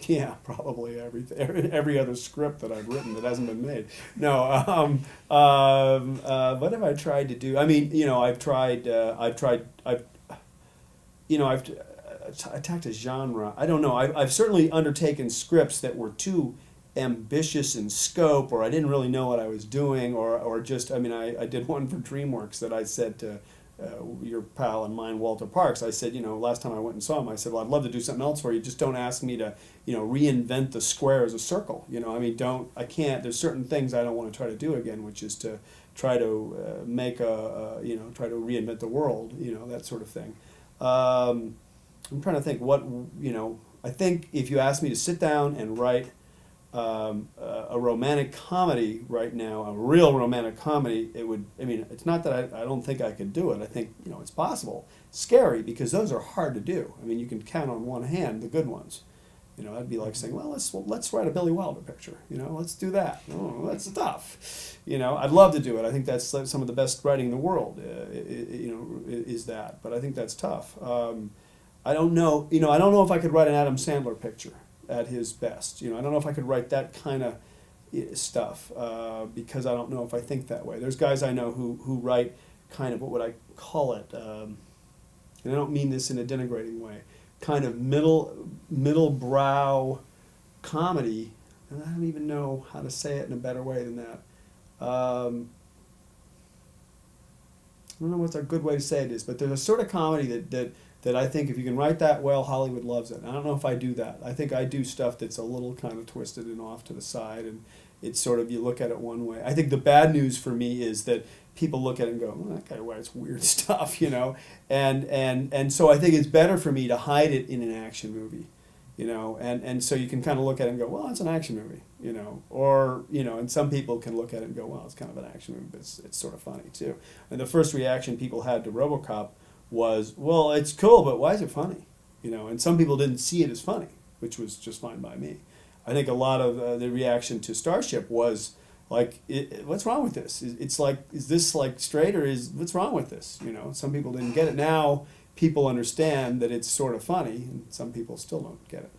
Yeah, probably every other script that I've written that hasn't been made. No, what have I tried to do? I mean, I've attacked a genre. I don't know. I've certainly undertaken scripts that were too ambitious in scope, or I didn't really know what I was doing, or just, I mean, I did one for DreamWorks that I said to your pal and mine, Walter Parks. I said, last time I went and saw him, I said, well, I'd love to do something else for you. Just don't ask me to, reinvent the square as a circle. I mean, I can't, there's certain things I don't want to try to do again, which is to try to make try to reinvent the world, that sort of thing. I'm trying to think I think if you ask me to sit down and write a romantic comedy right now, a real romantic comedy, it's not that I don't think I could do it. I think, it's possible. It's scary because those are hard to do. I mean, you can count on one hand the good ones. That'd be like saying, well, let's write a Billy Wilder picture. Let's do that. Oh, that's tough. I'd love to do it. I think that's some of the best writing in the world. Is that. But I think that's tough. I don't know. I don't know if I could write an Adam Sandler picture at his best. I don't know if I could write that kind of stuff because I don't know if I think that way. There's guys I know who write kind of, what would I call it? And I don't mean this in a denigrating way. Kind of middle brow comedy, and I don't even know how to say it in a better way than that. I don't know what's a good way to say it is, but there's a sort of comedy that I think if you can write that well, Hollywood loves it. I don't know if I do that. I think I do stuff that's a little kind of twisted and off to the side, and it's sort of, you look at it one way. I think the bad news for me is that people look at it and go, well, that guy writes weird stuff, and so I think it's better for me to hide it in an action movie, and so you can kind of look at it and go, well, it's an action movie, or, and some people can look at it and go, well, it's kind of an action movie, but it's sort of funny too. And the first reaction people had to RoboCop was, well, it's cool, but why is it funny? And some people didn't see it as funny, which was just fine by me. I think a lot of the reaction to Starship was like, what's wrong with this? It's like, is this like straight, or what's wrong with this? Some people didn't get it. Now people understand that it's sort of funny, and some people still don't get it.